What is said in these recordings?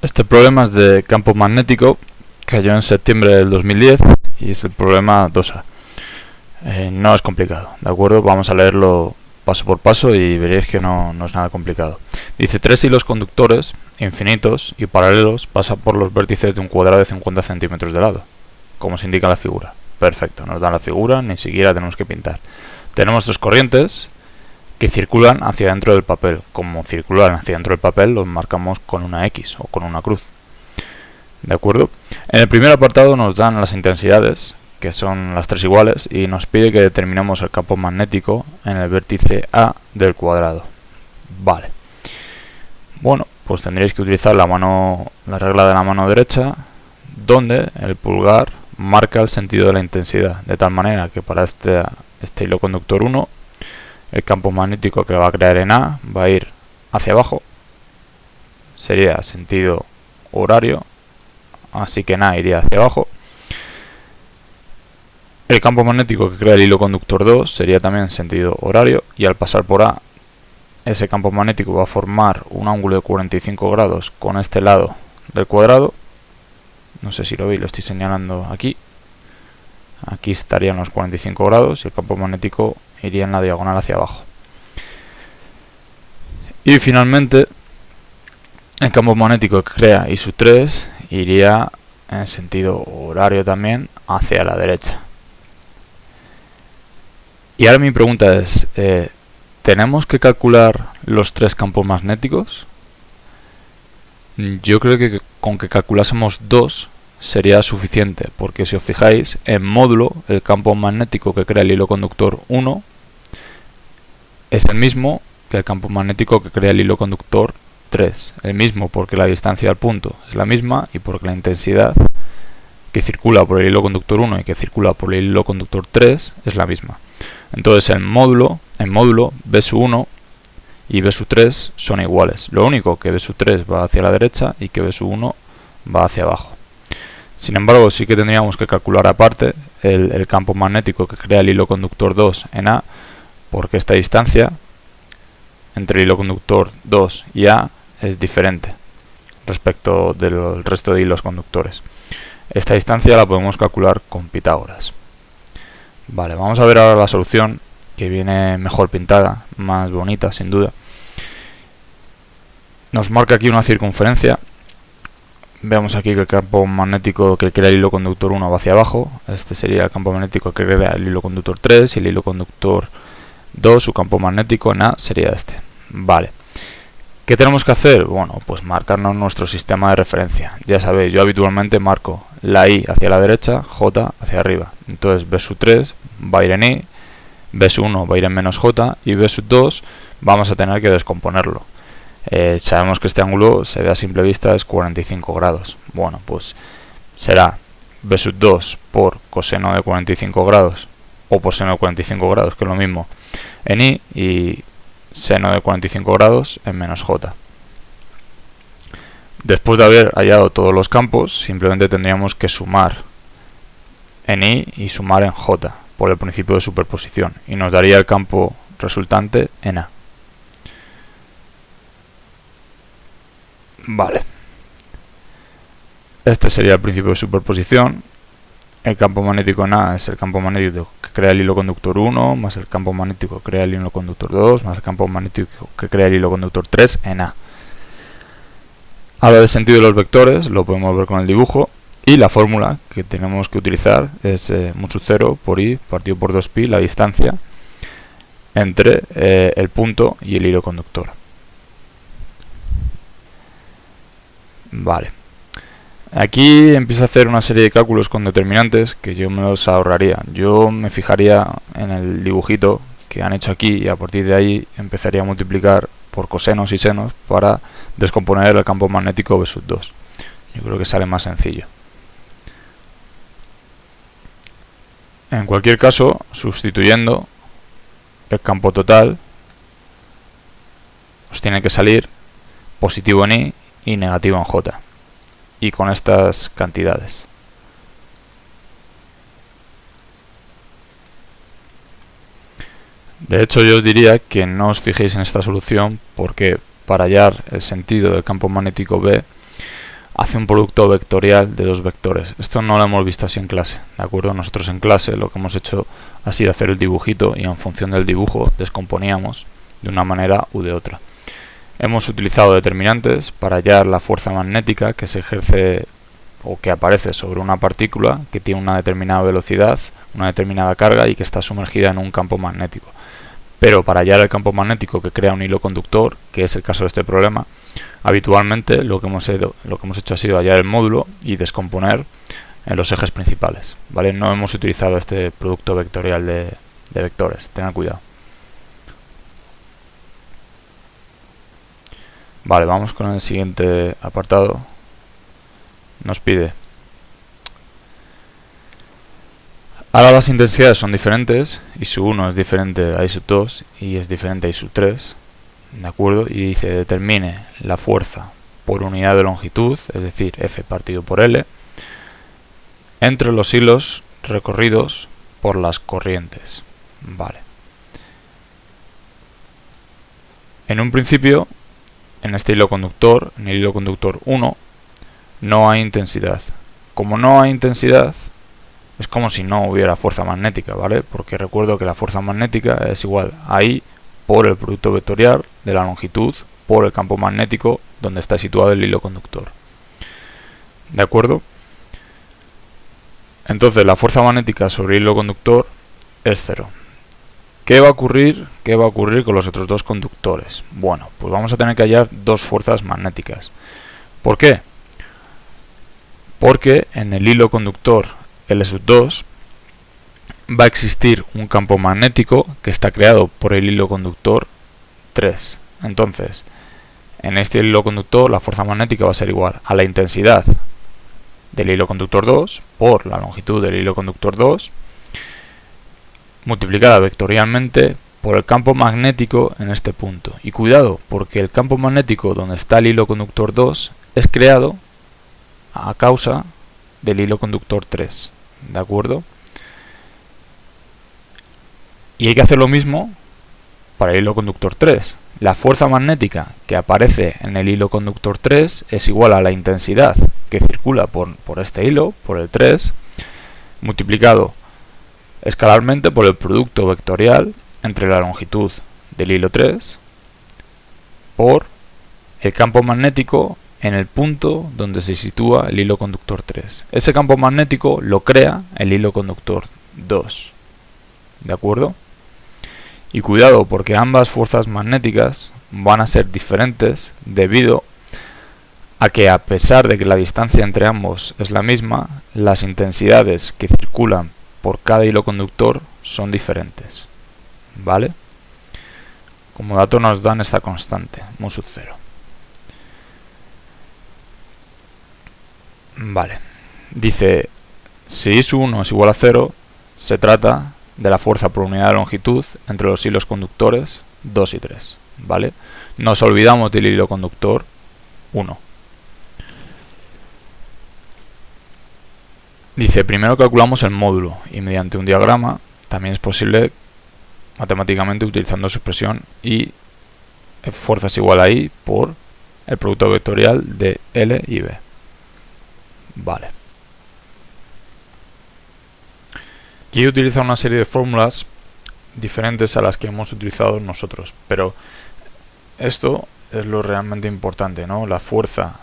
Este problema es de campo magnético, cayó en septiembre del 2010 y es el problema 2A. No es complicado, ¿de acuerdo? Vamos a leerlo paso por paso y veréis que no es nada complicado. Dice: tres hilos conductores infinitos y paralelos pasan por los vértices de un cuadrado de 50 centímetros de lado, como se indica en la figura. Perfecto, nos dan la figura, ni siquiera tenemos que pintar. Tenemos dos corrientes que circulan hacia dentro del papel. Como circulan hacia dentro del papel, los marcamos con una X o con una cruz. ¿De acuerdo? En el primer apartado nos dan las intensidades, que son las tres iguales, y nos pide que determinemos el campo magnético en el vértice A del cuadrado. Vale. Bueno, pues tendréis que utilizar la regla de la mano derecha, donde el pulgar marca el sentido de la intensidad, de tal manera que para este hilo conductor 1, el campo magnético que va a crear en A va a ir hacia abajo, sería sentido horario, así que en A iría hacia abajo. El campo magnético que crea el hilo conductor 2 sería también sentido horario, y al pasar por A, ese campo magnético va a formar un ángulo de 45 grados con este lado del cuadrado. No sé si lo veis, lo estoy señalando aquí. Aquí estarían los 45 grados y el campo magnético iría en la diagonal hacia abajo. Y finalmente, el campo magnético que crea I3 iría en sentido horario también hacia la derecha. Y ahora mi pregunta es, ¿tenemos que calcular los tres campos magnéticos? Yo creo que con que calculásemos dos sería suficiente, porque si os fijáis, en módulo, el campo magnético que crea el hilo conductor 1 es el mismo que el campo magnético que crea el hilo conductor 3. El mismo porque la distancia al punto es la misma y porque la intensidad que circula por el hilo conductor 1 y que circula por el hilo conductor 3 es la misma. Entonces en módulo B1 y B3 son iguales. Lo único que B3 va hacia la derecha y que B1 va hacia abajo. Sin embargo, sí que tendríamos que calcular aparte el campo magnético que crea el hilo conductor 2 en A, porque esta distancia entre el hilo conductor 2 y A es diferente respecto del resto de hilos conductores. Esta distancia la podemos calcular con Pitágoras. Vale, vamos a ver ahora la solución, que viene mejor pintada, más bonita sin duda. Nos marca aquí una circunferencia. Veamos aquí que el campo magnético que crea el hilo conductor 1 va hacia abajo. Este sería el campo magnético que crea el hilo conductor 3 y el hilo conductor 2, su campo magnético en A sería este. Vale. ¿Qué tenemos que hacer? Bueno, pues marcarnos nuestro sistema de referencia. Ya sabéis, yo habitualmente marco la I hacia la derecha, J hacia arriba. Entonces B3 va a ir en I, B1 va a ir en menos J y B2 vamos a tener que descomponerlo. Sabemos que este ángulo se ve a simple vista es 45 grados. Bueno, pues será B2 por coseno de 45 grados o por seno de 45 grados, que es lo mismo, en I, y seno de 45 grados en menos J. Después de haber hallado todos los campos, simplemente tendríamos que sumar en I y sumar en J por el principio de superposición, y nos daría el campo resultante en A. Vale. Este sería el principio de superposición. El campo magnético en A es el campo magnético que crea el hilo conductor 1, más el campo magnético que crea el hilo conductor 2, más el campo magnético que crea el hilo conductor 3 en A. Ahora, el sentido de los vectores lo podemos ver con el dibujo, y la fórmula que tenemos que utilizar es mu sub 0 por I partido por 2pi, la distancia entre el punto y el hilo conductor. Vale. Aquí empiezo a hacer una serie de cálculos con determinantes que yo me los ahorraría. Yo me fijaría en el dibujito que han hecho aquí y a partir de ahí empezaría a multiplicar por cosenos y senos para descomponer el campo magnético B2. Yo creo que sale más sencillo. En cualquier caso, sustituyendo el campo total, os tiene que salir positivo en I y negativo en J, y con estas cantidades. De hecho, yo os diría que no os fijéis en esta solución, porque para hallar el sentido del campo magnético B hace un producto vectorial de dos vectores. Esto no lo hemos visto así en clase, ¿de acuerdo? Nosotros en clase lo que hemos hecho ha sido hacer el dibujito y en función del dibujo descomponíamos de una manera u de otra. Hemos utilizado determinantes para hallar la fuerza magnética que se ejerce o que aparece sobre una partícula que tiene una determinada velocidad, una determinada carga y que está sumergida en un campo magnético. Pero para hallar el campo magnético que crea un hilo conductor, que es el caso de este problema, habitualmente lo que hemos hecho ha sido hallar el módulo y descomponer en los ejes principales, ¿vale? No hemos utilizado este producto vectorial de vectores, tengan cuidado. Vale, vamos con el siguiente apartado. Nos pide: ahora las intensidades son diferentes, I sub 1 es diferente a I sub 2 y es diferente a I sub 3, ¿de acuerdo? Y dice: determine la fuerza por unidad de longitud, es decir, F partido por L, entre los hilos recorridos por las corrientes. Vale. En un principio, en este hilo conductor, en el hilo conductor 1, no hay intensidad. Como no hay intensidad, es como si no hubiera fuerza magnética, ¿vale? Porque recuerdo que la fuerza magnética es igual a I por el producto vectorial de la longitud por el campo magnético donde está situado el hilo conductor. ¿De acuerdo? Entonces la fuerza magnética sobre el hilo conductor es 0. ¿Qué va a ocurrir con los otros dos conductores? Bueno, pues vamos a tener que hallar dos fuerzas magnéticas. ¿Por qué? Porque en el hilo conductor L sub 2 va a existir un campo magnético que está creado por el hilo conductor 3. Entonces, en este hilo conductor la fuerza magnética va a ser igual a la intensidad del hilo conductor 2 por la longitud del hilo conductor 2 multiplicada vectorialmente por el campo magnético en este punto. Y cuidado, porque el campo magnético donde está el hilo conductor 2 es creado a causa del hilo conductor 3, ¿de acuerdo? Y hay que hacer lo mismo para el hilo conductor 3. La fuerza magnética que aparece en el hilo conductor 3 es igual a la intensidad que circula por este hilo, por el 3, multiplicado escalarmente por el producto vectorial entre la longitud del hilo 3 por el campo magnético en el punto donde se sitúa el hilo conductor 3. Ese campo magnético lo crea el hilo conductor 2. ¿De acuerdo? Y cuidado, porque ambas fuerzas magnéticas van a ser diferentes debido a que, a pesar de que la distancia entre ambos es la misma, las intensidades que circulan por cada hilo conductor son diferentes. ¿Vale? Como dato nos dan esta constante, mu sub 0. Vale. Dice, si I sub 1 es igual a 0, se trata de la fuerza por unidad de longitud entre los hilos conductores 2 y 3. ¿Vale? Nos olvidamos del hilo conductor 1. Dice, primero calculamos el módulo y mediante un diagrama también es posible matemáticamente utilizando su expresión I fuerza es igual a I por el producto vectorial de L y B. Vale. Aquí utiliza una serie de fórmulas diferentes a las que hemos utilizado nosotros, pero esto es lo realmente importante, ¿no? La fuerza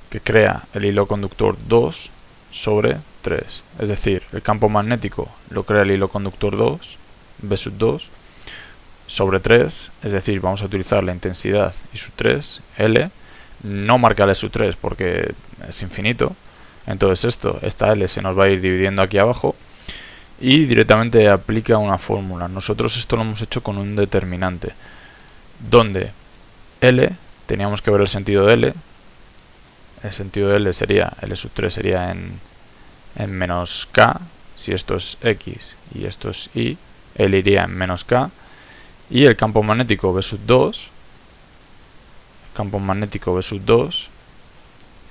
que crea el hilo conductor 2 sobre 3. Es decir, el campo magnético lo crea el hilo conductor 2, B sub 2, sobre 3, es decir, vamos a utilizar la intensidad I sub 3, L, no marca L sub 3 porque es infinito, entonces esta L se nos va a ir dividiendo aquí abajo y directamente aplica una fórmula. Nosotros esto lo hemos hecho con un determinante, donde L, teníamos que ver el sentido de L, el sentido de L sería, L sub 3 sería en menos K, si esto es X y esto es Y, L iría en menos K, y el campo magnético B sub 2,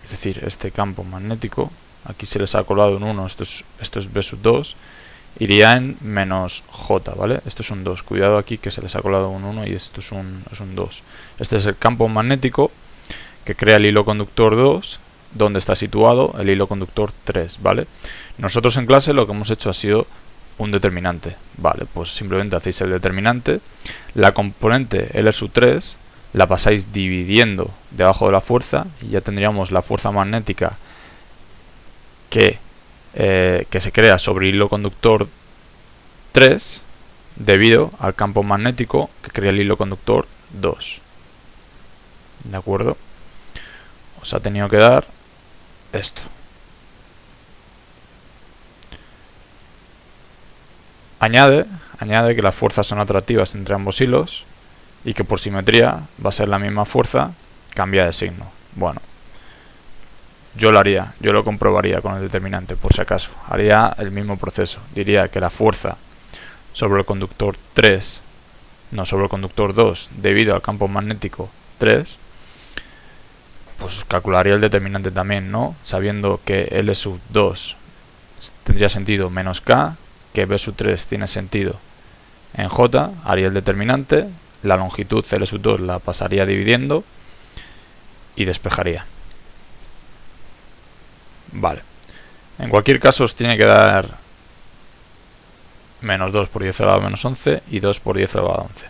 es decir, este campo magnético, aquí se les ha colado un 1, esto es B sub 2, iría en menos J, ¿vale? Esto es un 2, cuidado aquí que se les ha colado un 1 y esto es un 2. Este es el campo magnético que crea el hilo conductor 2, dónde está situado el hilo conductor 3, ¿vale? Nosotros en clase lo que hemos hecho ha sido un determinante, ¿vale? Pues simplemente hacéis el determinante, la componente L sub 3 la pasáis dividiendo debajo de la fuerza y ya tendríamos la fuerza magnética que se crea sobre el hilo conductor 3 debido al campo magnético que crea el hilo conductor 2. ¿De acuerdo? Os ha tenido que dar esto. Añade que las fuerzas son atractivas entre ambos hilos y que por simetría va a ser la misma fuerza, cambia de signo. Bueno, yo lo haría, yo lo comprobaría con el determinante, por si acaso. Haría el mismo proceso. Diría que la fuerza sobre el conductor 3, no sobre el conductor 2, debido al campo magnético 3, pues calcularía el determinante también, ¿no? Sabiendo que L sub 2 tendría sentido menos K, que B sub 3 tiene sentido en J, haría el determinante, la longitud L sub 2 la pasaría dividiendo y despejaría. Vale. En cualquier caso os tiene que dar menos 2 por 10 elevado a menos 11 y 2 por 10 elevado a 11.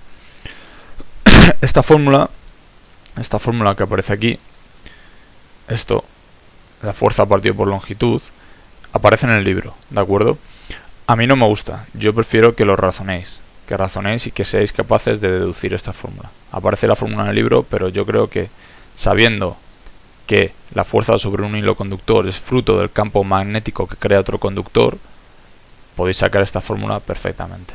Esta fórmula que aparece aquí, la fuerza partido por longitud, aparece en el libro, ¿de acuerdo? A mí no me gusta, yo prefiero que lo razonéis, y que seáis capaces de deducir esta fórmula. Aparece la fórmula en el libro, pero yo creo que sabiendo que la fuerza sobre un hilo conductor es fruto del campo magnético que crea otro conductor, podéis sacar esta fórmula perfectamente.